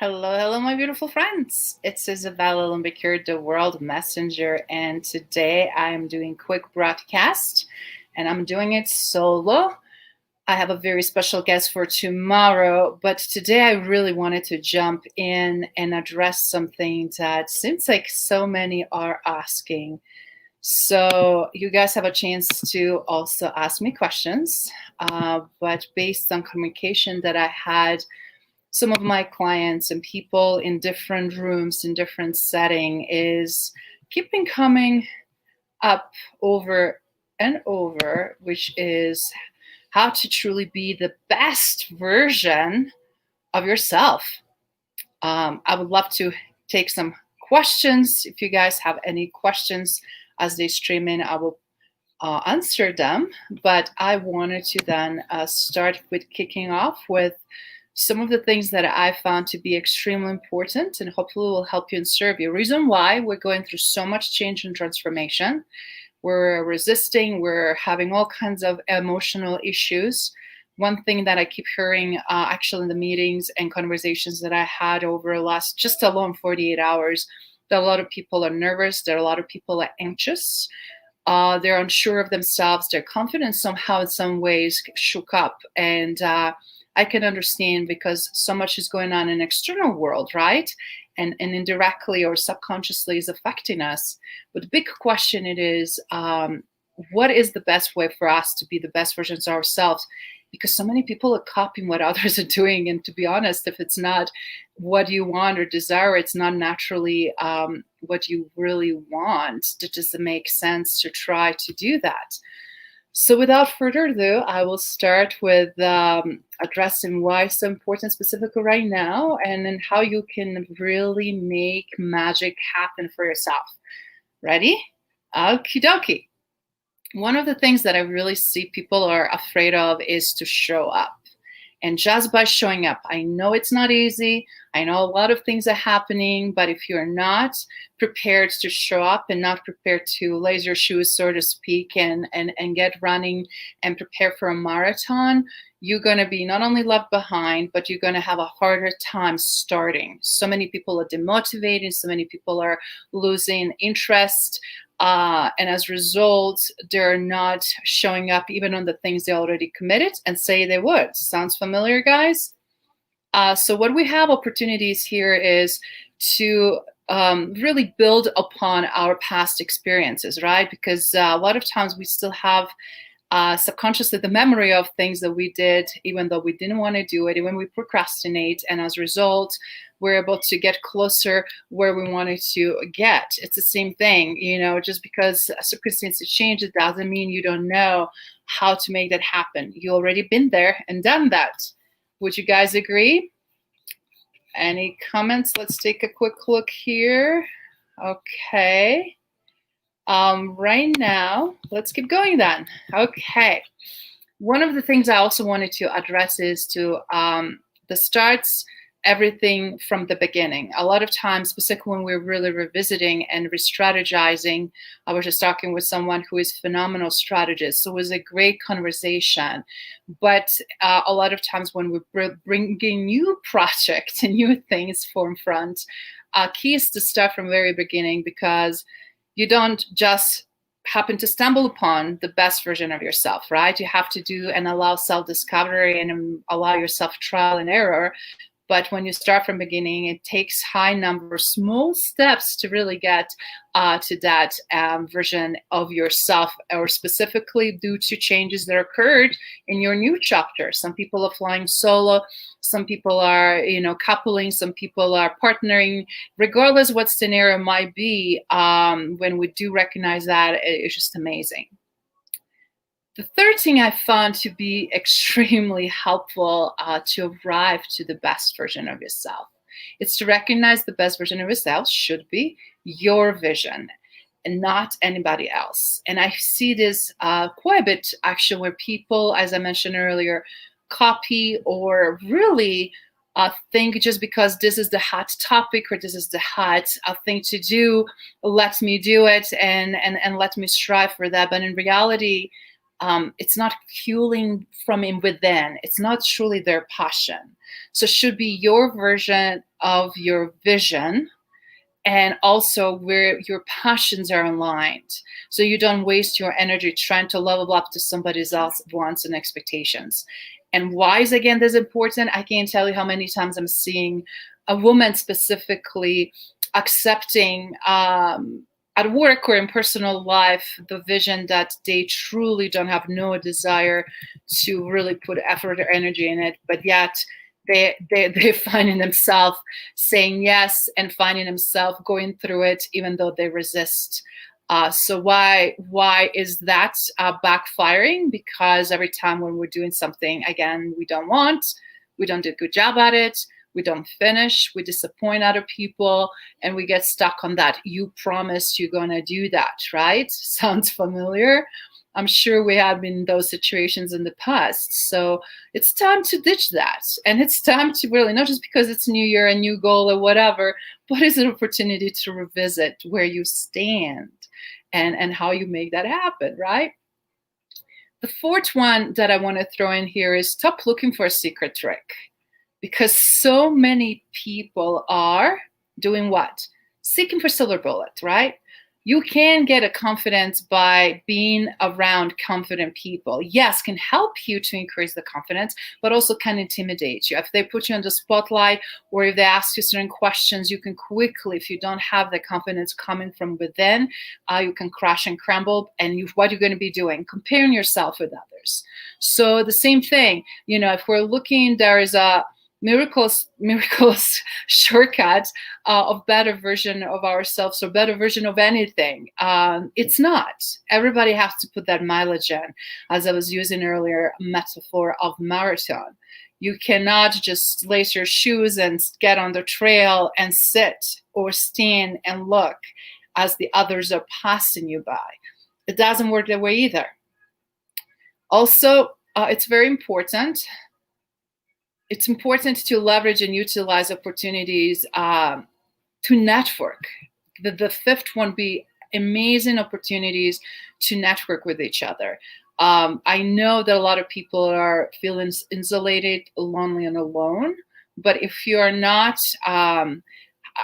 Hello, hello, my beautiful friends. It's Izabela Lumbekir, the World Messenger, and today I am doing quick broadcast, and I'm doing it solo. I have a very special guest for tomorrow, but today I really wanted to jump in and address something that seems like so many are asking. So you guys have a chance to also ask me questions, but based on communication that I had some of my clients and people in different rooms in different setting is keeping coming up over and over, which is how to truly be the best version of yourself. I would love to take some questions. If you guys have any questions as they stream in, I will answer them. But I wanted to then start with kicking off with some of the things that I found to be extremely important and hopefully will help you and serve you. Reason why we're going through so much change and transformation. We're resisting, we're having all kinds of emotional issues. One thing that I keep hearing actually in the meetings and conversations that I had over the last just alone 48 hours, that a lot of people are nervous, that a lot of people are anxious. They're unsure of themselves, their confidence somehow in some ways shook up. And I can understand because so much is going on in the external world, right? And indirectly or subconsciously is affecting us. But the big question it is, what is the best way for us to be the best versions of ourselves? Because so many people are copying what others are doing. And to be honest, if it's not what you want or desire, it's not naturally what you really want. It doesn't make sense to try to do that. So without further ado, I will start with addressing why it's so important specifically right now and then how you can really make magic happen for yourself. Ready? Okie dokie. One of the things that I really see people are afraid of is to show up. And just by showing up, I know it's not easy. I know a lot of things are happening, but if you're not prepared to show up and not prepared to lace your shoes, so to speak, and get running and prepare for a marathon, you're going to be not only left behind, but you're going to have a harder time starting. So many people are demotivated. So many people are losing interest. And as a result, they're not showing up even on the things they already committed and say they would. Sounds familiar, guys? So what we have opportunities here is to really build upon our past experiences, right? Because a lot of times we still have subconsciously the memory of things that we did, even though we didn't want to do it, even we procrastinate. And as a result, we're able to get closer where we wanted to get. It's the same thing, just because circumstances change, it doesn't mean you don't know how to make that happen. You already been there and done that. Would you guys agree? Any comments? Let's take a quick look here. Okay. Right now, let's keep going then. Okay. One of the things I also wanted to address is to the starts everything from the beginning. A lot of times, specifically when we're really revisiting and re-strategizing, I was just talking with someone who is a phenomenal strategist. So it was a great conversation. But a lot of times when we're bringing new projects and new things forefront, key is to start from very beginning because you don't just happen to stumble upon the best version of yourself, right? You have to do and allow self-discovery and allow yourself trial and error. But when you start from beginning, it takes high number, small steps to really get to that version of yourself, or specifically due to changes that occurred in your new chapter. Some people are flying solo, some people are, coupling, some people are partnering. Regardless what scenario might be, when we do recognize that, it's just amazing. The third thing I found to be extremely helpful to arrive to the best version of yourself, it's to recognize the best version of yourself should be your vision and not anybody else. And I see this quite a bit actually where people, as I mentioned earlier, copy or really think just because this is the hot topic or this is the hot thing to do, let me do it and let me strive for that. But in reality, it's not fueling from within. It's not truly their passion. So it should be your version of your vision, and also where your passions are aligned. So you don't waste your energy trying to level up to somebody else's wants and expectations. And why is, again, this important? I can't tell you how many times I'm seeing a woman specifically accepting at work or in personal life the vision that they truly don't have no desire to really put effort or energy in it, but yet they're finding themselves saying yes and finding themselves going through it even though they resist. So why is that backfiring? Because every time when we're doing something, again, we don't want, we don't do a good job at it, we don't finish, we disappoint other people, and we get stuck on that. You promised you're going to do that, right? Sounds familiar? I'm sure we have been in those situations in the past. So it's time to ditch that. And it's time to really, not just because it's New Year, a new goal or whatever, but it's an opportunity to revisit where you stand and how you make that happen, right? The fourth one that I want to throw in here is stop looking for a secret trick. Because so many people are doing what? Seeking for silver bullet, right? You can get a confidence by being around confident people. Yes, can help you to increase the confidence, but also can intimidate you. If they put you on the spotlight or if they ask you certain questions, you can quickly, if you don't have the confidence coming from within, you can crash and crumble. And what you're going to be doing? Comparing yourself with others. So the same thing, if we're looking, there is a miracles shortcut of better version of ourselves or better version of anything. It's not. Everybody has to put that mileage in. As I was using earlier, metaphor of marathon. You cannot just lace your shoes and get on the trail and sit or stand and look as the others are passing you by. It doesn't work that way either. Also, it's very important. It's important to leverage and utilize opportunities to network. The fifth one be amazing opportunities to network with each other. I know that a lot of people are feeling insulated, lonely, and alone. But if you are not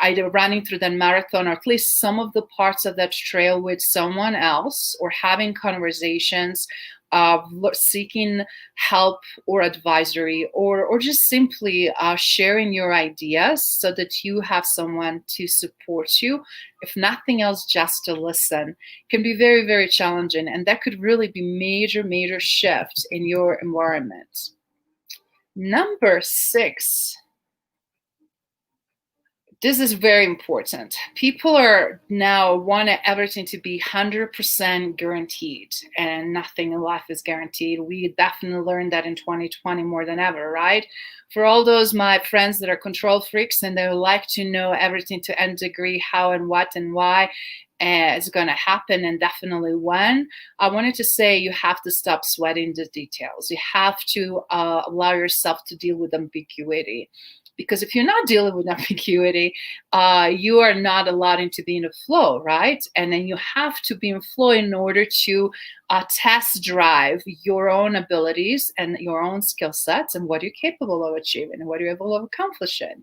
either running through that marathon or at least some of the parts of that trail with someone else or having conversations, seeking help or advisory, or just simply sharing your ideas so that you have someone to support you, if nothing else, just to listen, can be very, very challenging. And that could really be major shifts in your environment. Number 6. This is very important. People are now want everything to be 100% guaranteed, and nothing in life is guaranteed. We definitely learned that in 2020 more than ever, right? For all those my friends that are control freaks and they like to know everything to nth degree, how and what and why is going to happen and definitely when, I wanted to say you have to stop sweating the details. You have to allow yourself to deal with ambiguity. Because if you're not dealing with ambiguity, you are not allowed to be in a flow, right? And then you have to be in flow in order to test drive your own abilities and your own skill sets and what you're capable of achieving and what you're able of accomplishing.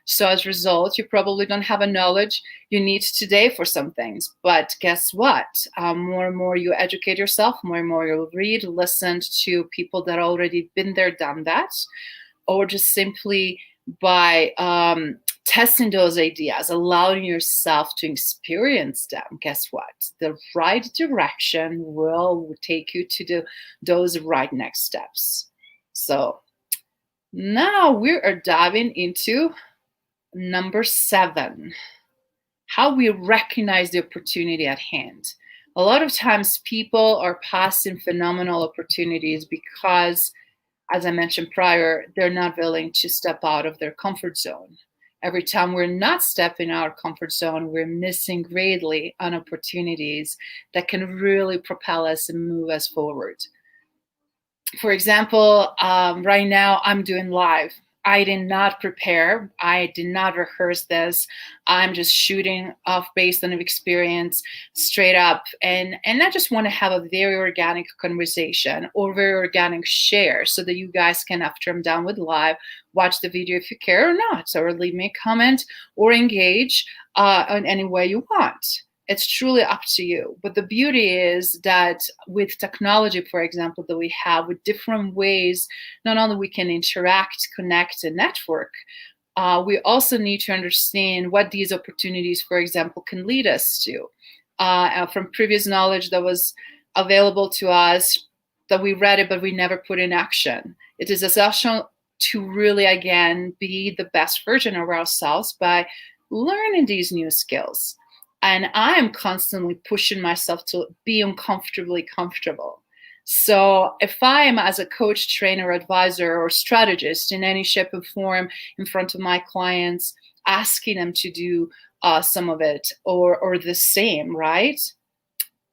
So as a result, you probably don't have a knowledge you need today for some things. But guess what? More and more you educate yourself, more and more you'll read, listen to people that already been there, done that, or just simply by testing those ideas, allowing yourself to experience them, guess what? The right direction will take you to those right next steps. So now we are diving into number 7, how we recognize the opportunity at hand. A lot of times people are passing phenomenal opportunities because, as I mentioned prior, they're not willing to step out of their comfort zone. Every time we're not stepping out of our comfort zone, we're missing greatly on opportunities that can really propel us and move us forward. For example, right now I'm doing live. I did not prepare. I did not rehearse this. I'm just shooting off based on experience straight up. And I just want to have a very organic conversation or very organic share so that you guys can, after I'm done with live, watch the video if you care or not, or leave me a comment or engage in any way you want. It's truly up to you. But the beauty is that with technology, for example, that we have with different ways, not only we can interact, connect, and network, we also need to understand what these opportunities, for example, can lead us to. From previous knowledge that was available to us, that we read it, but we never put in action. It is essential to really, again, be the best version of ourselves by learning these new skills. And I am constantly pushing myself to be uncomfortably comfortable. So if I am, as a coach, trainer, advisor, or strategist in any shape or form in front of my clients, asking them to do some of it or the same, right?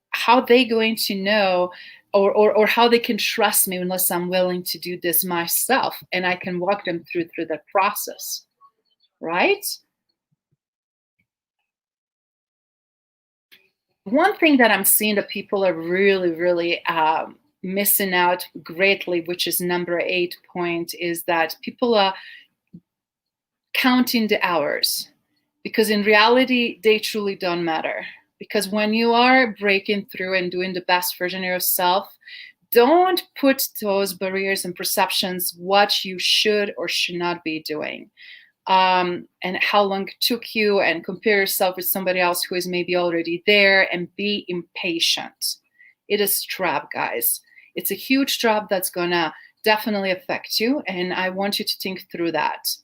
How are they going to know or how they can trust me unless I'm willing to do this myself and I can walk them through that process, right? One thing that I'm seeing that people are really missing out greatly, which is number 8 point, is that people are counting the hours, because in reality they truly don't matter. Because when you are breaking through and doing the best version of yourself, don't put those barriers and perceptions what you should or should not be doing. And how long it took you, and compare yourself with somebody else who is maybe already there, and be impatient. It is a trap, guys. It's a huge trap that's gonna definitely affect you, and I want you to think through that.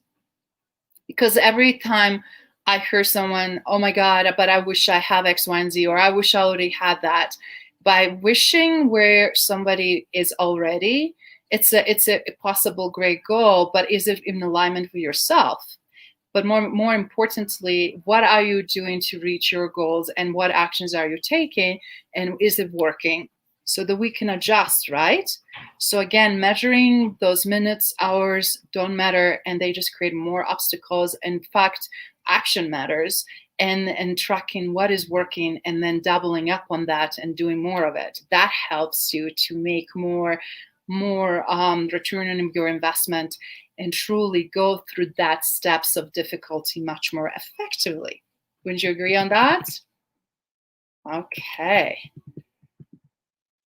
Because every time I hear someone, oh my God, but I wish I have X, Y, and Z, or I wish I already had that. By wishing where somebody is already, it's a possible great goal, but is it in alignment with yourself? But more importantly, what are you doing to reach your goals, and what actions are you taking, and is it working? So that we can adjust, right? So again, measuring those minutes, hours don't matter, and they just create more obstacles. In fact, action matters, and tracking what is working and then doubling up on that and doing more of it. That helps you to make more return on your investment and truly go through that steps of difficulty much more effectively. Wouldn't you agree on that? Okay.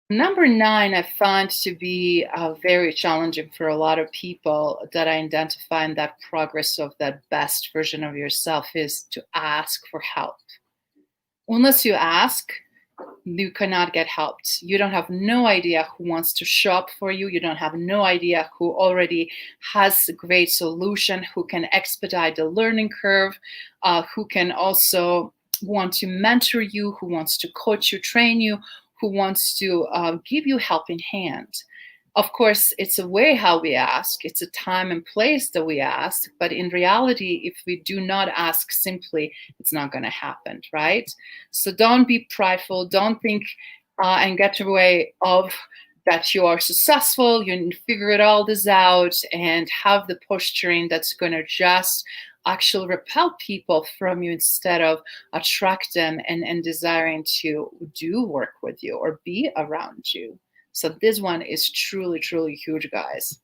Number 9, I find to be very challenging for a lot of people that I identify in that progress of that best version of yourself, is to ask for help. Unless you ask, you cannot get helped. You don't have no idea who wants to show up for you. You don't have no idea who already has a great solution, who can expedite the learning curve, who can also want to mentor you, who wants to coach you, train you, who wants to give you helping hand. Of course, it's a way how we ask. It's a time and place that we ask. But in reality, if we do not ask simply, it's not going to happen, right? So don't be prideful. Don't think and get your way of that you are successful. You figure it all this out and have the posturing that's going to just actually repel people from you instead of attract them and desiring to do work with you or be around you. So this one is truly huge, guys.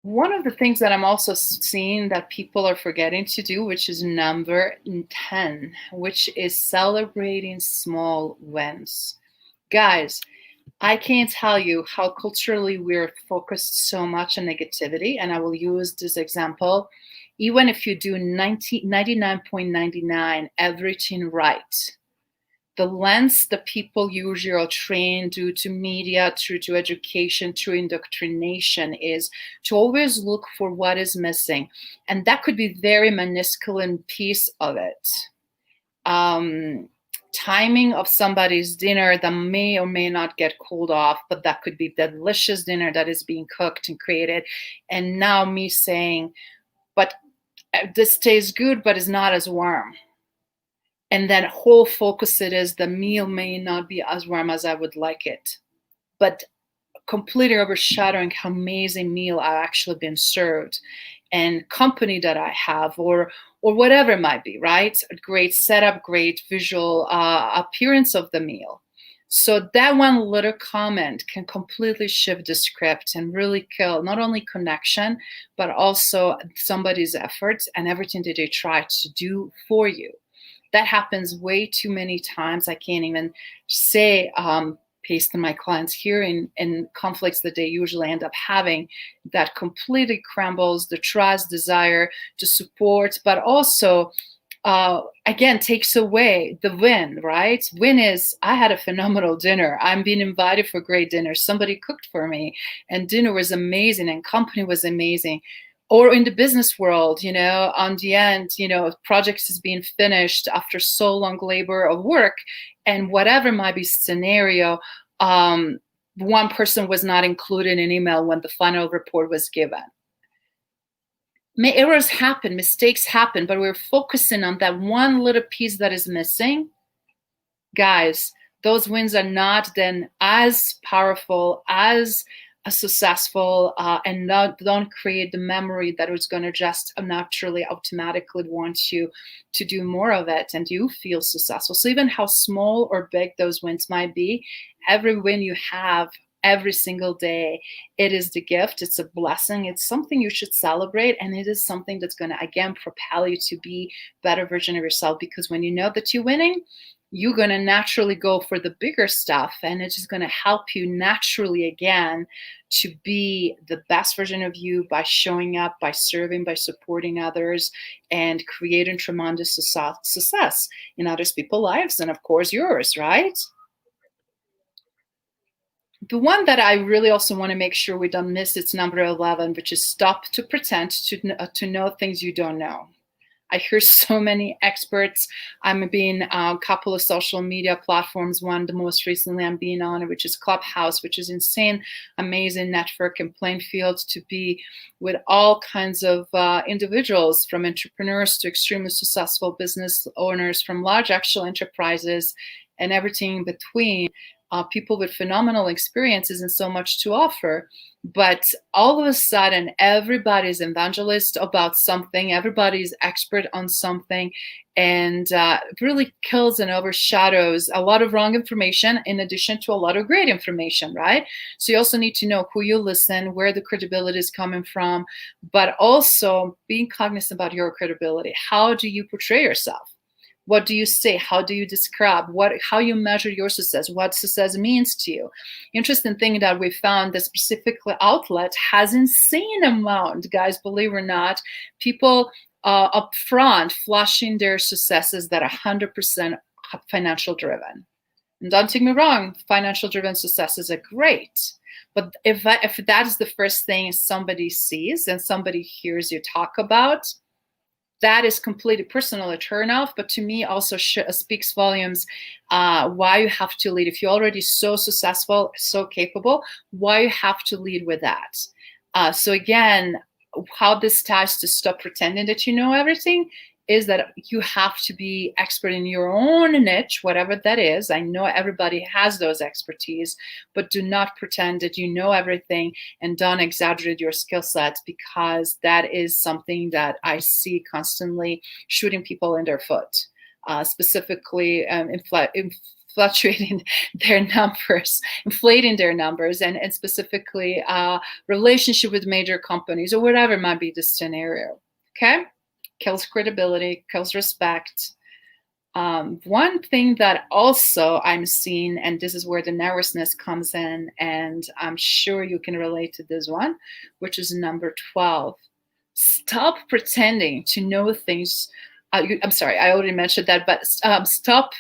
One of the things that I'm also seeing that people are forgetting to do, which is number 10, which is celebrating small wins. Guys, I can't tell you how culturally we're focused so much on negativity, and I will use this example. Even if you do 99.99 everything right, the lens that people usually are trained due to media, through to education, through indoctrination, is to always look for what is missing. And that could be very minuscule piece of it. Timing of somebody's dinner that may or may not get cooled off, but that could be delicious dinner that is being cooked and created. And now me saying, but this tastes good, but it's not as warm. And then whole focus it is the meal may not be as warm as I would like it. But completely overshadowing how amazing meal I've actually been served and company that I have, or whatever it might be, right? A great setup, great visual appearance of the meal. So that one little comment can completely shift the script and really kill not only connection, but also somebody's efforts and everything that they try to do for you. That happens way too many times. I can't even say based on my clients here in conflicts that they usually end up having, that completely crumbles the trust, desire to support, but also again takes away the win, right? Win is I had a phenomenal dinner. I'm being invited for great dinner. Somebody cooked for me and dinner was amazing and company was amazing. Or in the business world, on the end, projects is being finished after so long labor of work, and whatever might be scenario, one person was not included in email when the final report was given. Errors happen, mistakes happen, but we're focusing on that one little piece that is missing. Guys, those wins are not then as powerful, as successful, and don't create the memory that is going to just naturally, automatically want you to do more of it and you feel successful. So even how small or big those wins might be, every win you have every single day, it is the gift, it's a blessing, it's something you should celebrate, and it is something that's going to, again, propel you to be a better version of yourself, because when you know that you're winning, you're going to naturally go for the bigger stuff, and it's just going to help you naturally, again, to be the best version of you by showing up, by serving, by supporting others, and creating tremendous success in other people's lives, and of course yours, right? The one that I really also want to make sure we don't miss, it's number 11, which is stop to pretend to know things you don't know. I hear so many experts. I'm being a couple of social media platforms. One, the most recently I'm being on, which is Clubhouse, which is insane, amazing network in Plainfield, to be with all kinds of individuals, from entrepreneurs to extremely successful business owners, from large actual enterprises and everything in between. People with phenomenal experiences and so much to offer. But all of a sudden, everybody's evangelist about something, everybody's expert on something, and really kills and overshadows a lot of wrong information in addition to a lot of great information, right? So you also need to know who you listen, where the credibility is coming from, but also being cognizant about your credibility. How do you portray yourself? What do you say? How do you describe how you measure your success? What success means to you? Interesting thing that we found, that specific outlet has insane amount, guys, believe it or not, people up front flashing their successes that are 100% financial driven. And don't take me wrong, financial driven successes are great. But if that is the first thing somebody sees and somebody hears you talk about, that is completely personal, a turnoff, but to me also speaks volumes why you have to lead. If you're already so successful, so capable, why you have to lead with that? So again, how this ties to stop pretending that you know everything is that you have to be expert in your own niche, whatever that is. I know everybody has those expertise, but do not pretend that you know everything, and don't exaggerate your skill sets, because that is something that I see constantly shooting people in their foot, specifically fluctuating their numbers, inflating their numbers, and specifically relationship with major companies or whatever might be the scenario. Okay? Kills credibility, kills respect. One thing that also I'm seeing, and this is where the nervousness comes in, and I'm sure you can relate to this one, which is number 12. Stop pretending to know things. I'm sorry, I already mentioned that, but stop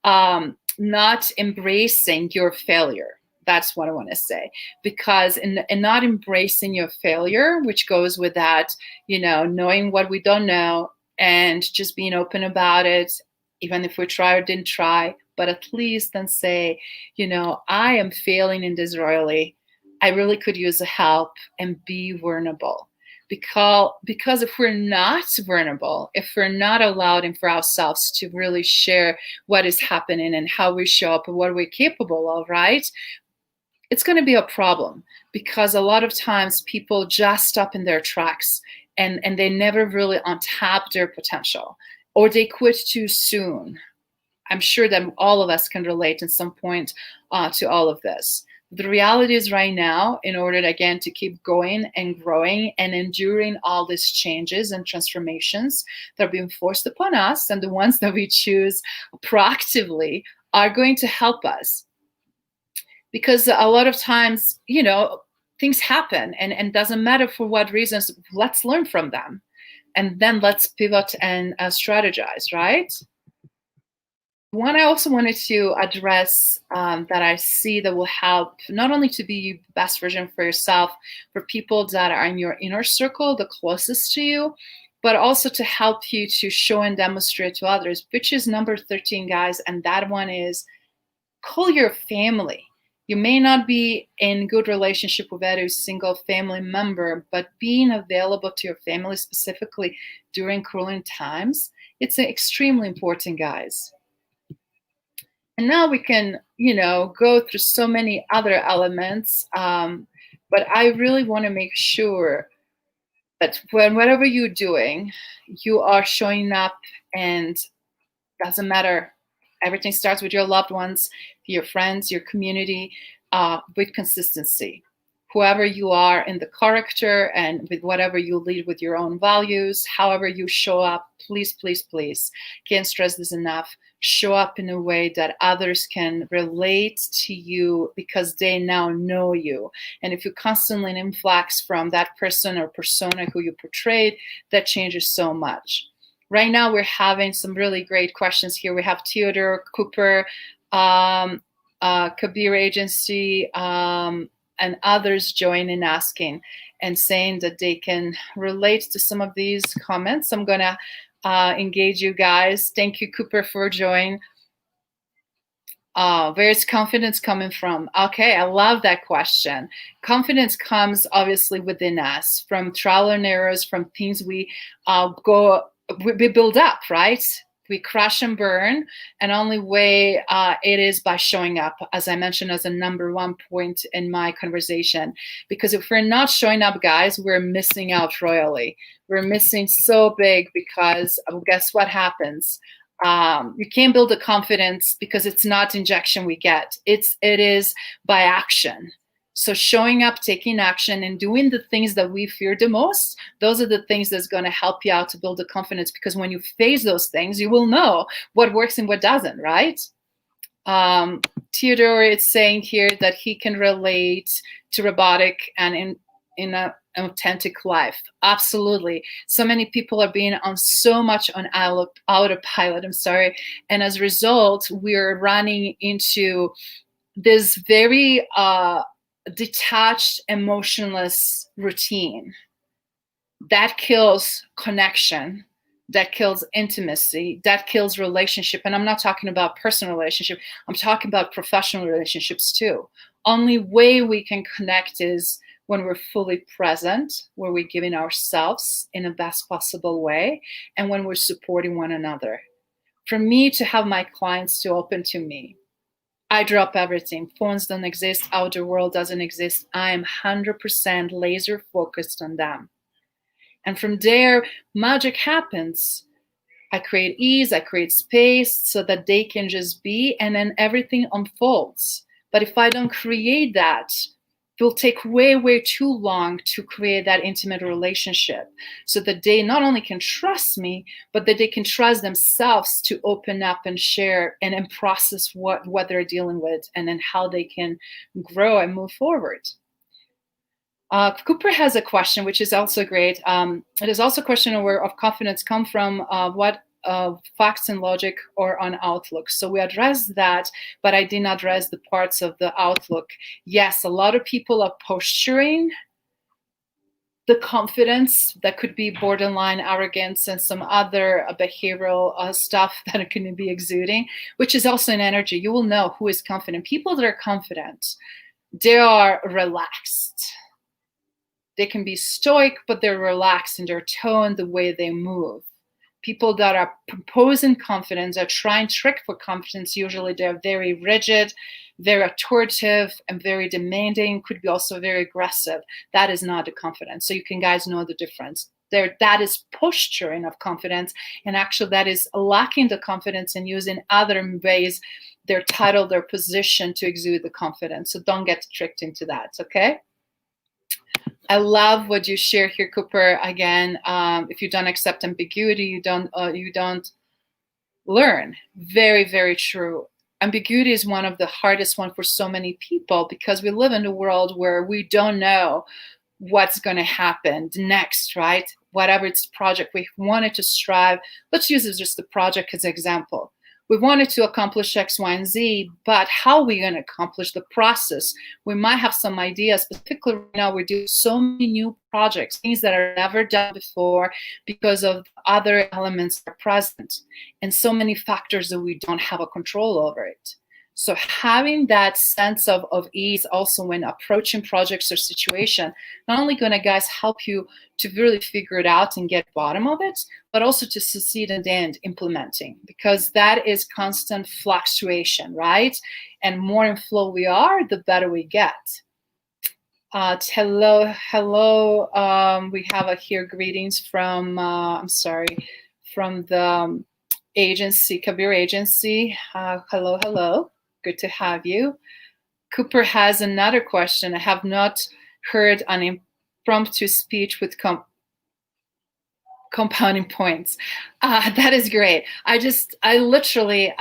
not embracing your failure. That's what I want to say, because in not embracing your failure, which goes with that, knowing what we don't know and just being open about it, even if we try or didn't try, but at least then say, I am failing in this royally. I really could use a help, and be vulnerable. Because if we're not vulnerable, if we're not allowing for ourselves to really share what is happening and how we show up and what we're capable of, right? it's going to be a problem, because a lot of times people just stop in their tracks, and they never really untap their potential, or they quit too soon. I'm sure that all of us can relate at some point to all of this. The reality is, right now, in order, again, to keep going and growing and enduring all these changes and transformations that are being forced upon us, and the ones that we choose proactively, are going to help us. Because a lot of times, things happen, and doesn't matter for what reasons, let's learn from them. And then let's pivot and strategize, right? One I also wanted to address, that I see that will help not only to be the best version for yourself, for people that are in your inner circle, the closest to you, but also to help you to show and demonstrate to others, which is number 13, guys. And that one is, call your family. You may not be in good relationship with every single family member, but being available to your family, specifically during cruel times, it's extremely important, guys. And now we can, go through so many other elements, but I really want to make sure that whatever you're doing, you are showing up, and doesn't matter. Everything starts with your loved ones, your friends, your community, with consistency. Whoever you are in the character, and with whatever you lead with your own values, however you show up, please, please, please, can't stress this enough. Show up in a way that others can relate to you, because they now know you. And if you constantly an influx from that person or persona who you portrayed, that changes so much. Right now, we're having some really great questions here. We have Theodore, Cooper, Kabir Agency, and others joining, asking and saying that they can relate to some of these comments. I'm going to engage you guys. Thank you, Cooper, for joining. Where's confidence coming from? Okay, I love that question. Confidence comes obviously within us, from trial and errors, from things we build up, right? We crash and burn, and only way it is by showing up, as I mentioned as a number one point in my conversation. Because if we're not showing up, guys, we're missing out royally. We're missing so big, because guess what happens? You can't build a confidence, because it's not injection we get. It is by action. So showing up, taking action, and doing the things that we fear the most, those are the things that's going to help you out to build the confidence. Because when you face those things, you will know what works and what doesn't, right? Theodore is saying here that he can relate to robotic and in an authentic life. Absolutely. So many people are being on so much on autopilot, and as a result, we're running into this very detached, emotionless routine that kills connection, that kills intimacy, that kills relationship. And I'm not talking about personal relationship, I'm talking about professional relationships too. Only way we can connect is when we're fully present, where we're giving ourselves in the best possible way, and when we're supporting one another. For me to have my clients to open to me, I drop everything. Phones don't exist. Outer world doesn't exist. I am 100% laser focused on them. And from there, magic happens. I create ease, I create space so that they can just be, and then everything unfolds. But if I don't create that, it will take way, way too long to create that intimate relationship, so that they not only can trust me, but that they can trust themselves to open up and share and process what they're dealing with, and then how they can grow and move forward. Cooper has a question, which is also great. It is also a question of where of confidence come from, what facts and logic or on outlook. So we addressed that, but I didn't address the parts of the outlook. Yes, a lot of people are posturing the confidence that could be borderline arrogance and some other behavioral stuff that can be exuding, which is also an energy. You will know who is confident. People that are confident, they are relaxed. They can be stoic, but they're relaxed in their tone, the way they move. People that are proposing confidence, are trying trick for confidence, usually they're very rigid, very authoritative, and very demanding, could be also very aggressive. That is not the confidence. So you can guys know the difference. That is posturing of confidence, and actually that is lacking the confidence and using other ways, their title, their position to exude the confidence. So don't get tricked into that, okay? I love what you share here, Cooper. Again, if you don't accept ambiguity, you don't learn. Very, very true. Ambiguity is one of the hardest one for so many people, because we live in a world where we don't know what's going to happen next, right? Whatever it's project we wanted to strive. Let's use it just the project as an example. We wanted to accomplish X, Y, and Z, but how are we going to accomplish the process? We might have some ideas. Specifically right now, we're doing so many new projects, things that are never done before, because of other elements that are present, and so many factors that we don't have a control over it. So having that sense of ease also when approaching projects or situation, not only going to, guys, help you to really figure it out and get bottom of it, but also to succeed in the end implementing, because that is constant fluctuation, right? And more in flow we are, the better we get. Hello. We have here greetings from, from the agency, Kabir agency. Hello. Good to have you. Cooper has another question. I have not heard an impromptu speech with compounding points. That is great. I literally,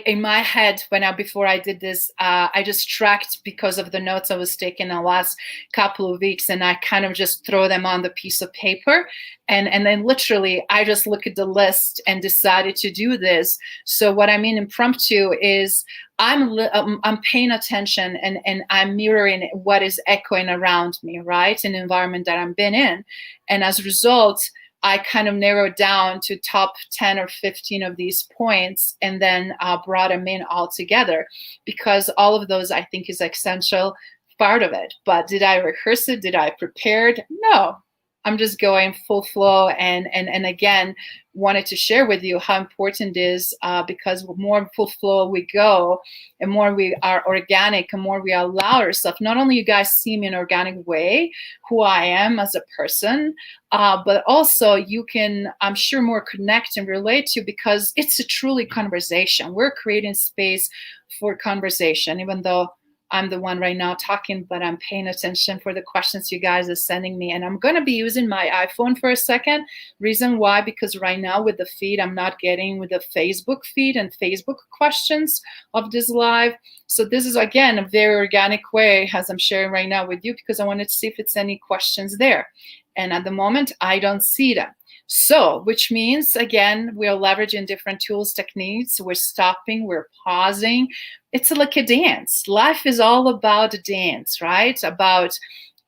in my head, before I did this, I just tracked because of the notes I was taking the last couple of weeks, and I kind of just throw them on the piece of paper, and then literally I just look at the list and decided to do this. So what I mean impromptu is I'm paying attention and I'm mirroring what is echoing around me, right, in the environment that I've been in, and as a result, I kind of narrowed down to top 10 or 15 of these points, and then brought them in all together, because all of those I think is essential part of it. But did I rehearse it? Did I prepare it? No. I'm just going full flow, and again, wanted to share with you how important it is, because the more full flow we go, and more we are organic, and more we allow ourselves, not only you guys see me in an organic way, who I am as a person, but also you can, I'm sure, more connect and relate to, because it's a truly conversation. We're creating space for conversation, even though I'm the one right now talking, but I'm paying attention for the questions you guys are sending me. And I'm going to be using my iPhone for a second. Reason why, because right now with the feed, I'm not getting with the Facebook feed and Facebook questions of this live. So this is, again, a very organic way as I'm sharing right now with you, because I wanted to see if it's any questions there. And at the moment, I don't see them. So, which means, again, we're leveraging different tools, techniques. We're stopping, we're pausing. It's like a dance. Life is all about a dance, right? About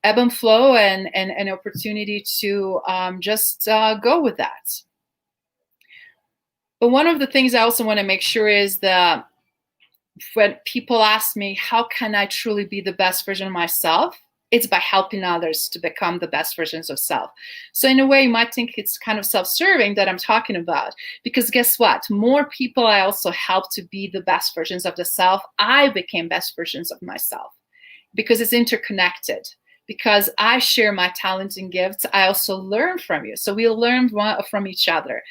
ebb and flow, and an opportunity to just go with that. But one of the things I also want to make sure is that when people ask me, how can I truly be the best version of myself? It's by helping others to become the best versions of self. So in a way, you might think it's kind of self-serving that I'm talking about, because guess what? More people I also help to be the best versions of the self, I became best versions of myself, because it's interconnected. Because I share my talents and gifts, I also learn from you. So we learn from each other.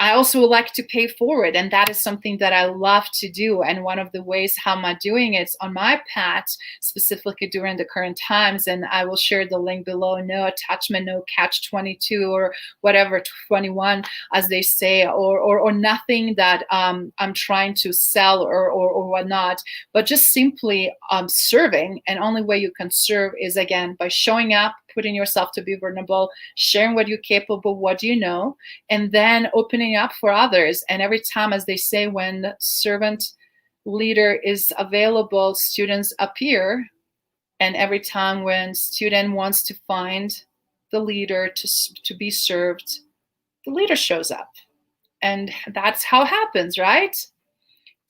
I also would like to pay forward, and that is something that I love to do. And one of the ways how am I doing it on my path, specifically during the current times, and I will share the link below, no attachment, no catch 22 or whatever, 21, as they say, or nothing that I'm trying to sell or whatnot, but just simply serving. And only way you can serve is, again, by showing up, putting yourself to be vulnerable, sharing what you're capable, what you know, and then opening up for others. And every time, as they say, when servant leader is available, students appear. And every time when student wants to find the leader to be served, the leader shows up. And that's how it happens, right?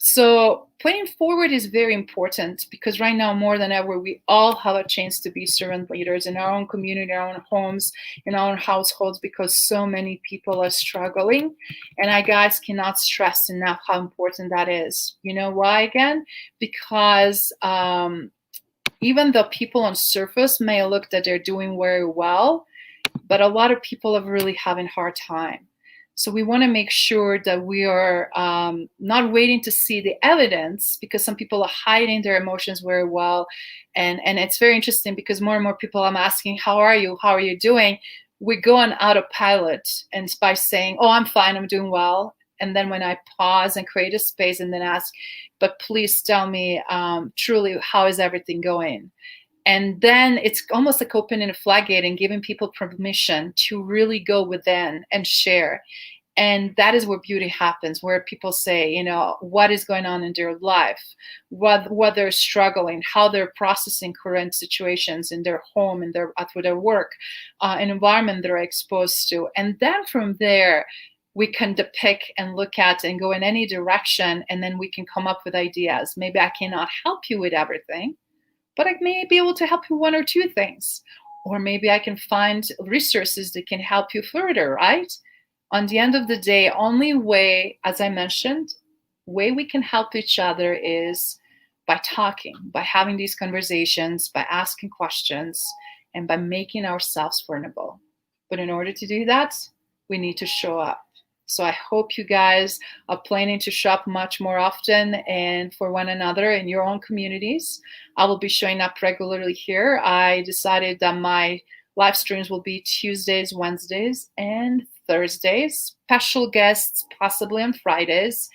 So putting forward is very important because right now, more than ever, we all have a chance to be servant leaders in our own community, our own homes, in our own households, because so many people are struggling. And I guys cannot stress enough how important that is. You know why again? Because even though people on surface may look that they're doing very well, but a lot of people are really having a hard time. So we want to make sure that we are not waiting to see the evidence, because some people are hiding their emotions very well. And it's very interesting because more and more people I'm asking, how are you? How are you doing? We go on autopilot, and by saying, oh, I'm fine, I'm doing well. And then when I pause and create a space and then ask, but please tell me truly, how is everything going? And then it's almost like opening a floodgate and giving people permission to really go within and share. And that is where beauty happens, where people say, you know, what is going on in their life, what they're struggling, how they're processing current situations in their home, in their at their work, an environment they're exposed to. And then from there, we can depict and look at and go in any direction, and then we can come up with ideas. Maybe I cannot help you with everything, but I may be able to help you one or two things. Or maybe I can find resources that can help you further, right? On the end of the day, only way, as I mentioned, way we can help each other is by talking, by having these conversations, by asking questions, and by making ourselves vulnerable. But in order to do that, we need to show up. So I hope you guys are planning to shop much more often and for one another in your own communities. I will be showing up regularly here. I decided that my live streams will be Tuesdays, Wednesdays, and Thursdays. Special guests possibly on Fridays.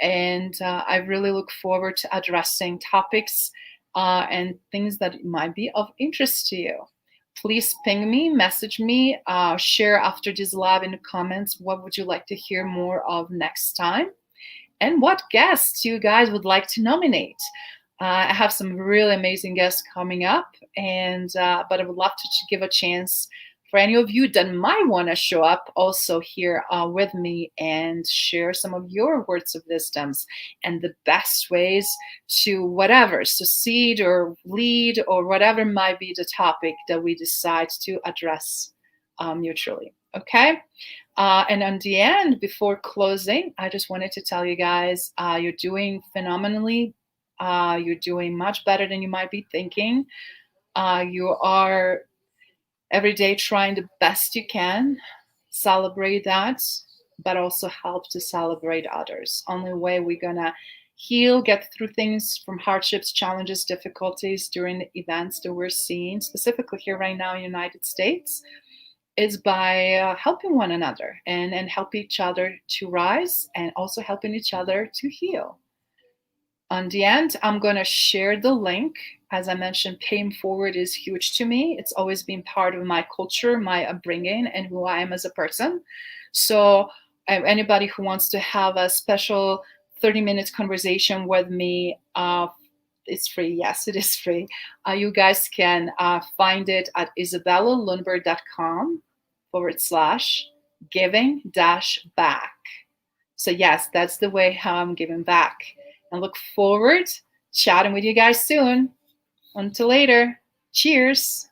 And I really look forward to addressing topics and things that might be of interest to you. Please ping me, message me, share after this live in the comments. What would you like to hear more of next time? And what guests you guys would like to nominate? I have some really amazing guests coming up, and but I would love to give a chance for any of you that might want to show up also here with me and share some of your words of wisdoms and the best ways to whatever succeed or lead or whatever might be the topic that we decide to address mutually. Okay. And on the end, before closing, I just wanted to tell you guys you're doing phenomenally. You're doing much better than you might be thinking. You are every day trying the best you can. Celebrate that, but also help to celebrate others. Only way we're gonna heal, get through things from hardships, challenges, difficulties during the events that we're seeing, specifically here right now in the United States, is by helping one another and help each other to rise and also helping each other to heal. On the end, I'm going to share the link. As I mentioned, paying forward is huge to me. It's always been part of my culture, my upbringing, and who I am as a person. So anybody who wants to have a special 30-minute conversation with me, it's free. Yes, it is free. You guys can find it at isabelalundberg.com/giving-back. So yes, that's the way how I'm giving back. And look forward chatting with you guys soon. Until later, cheers.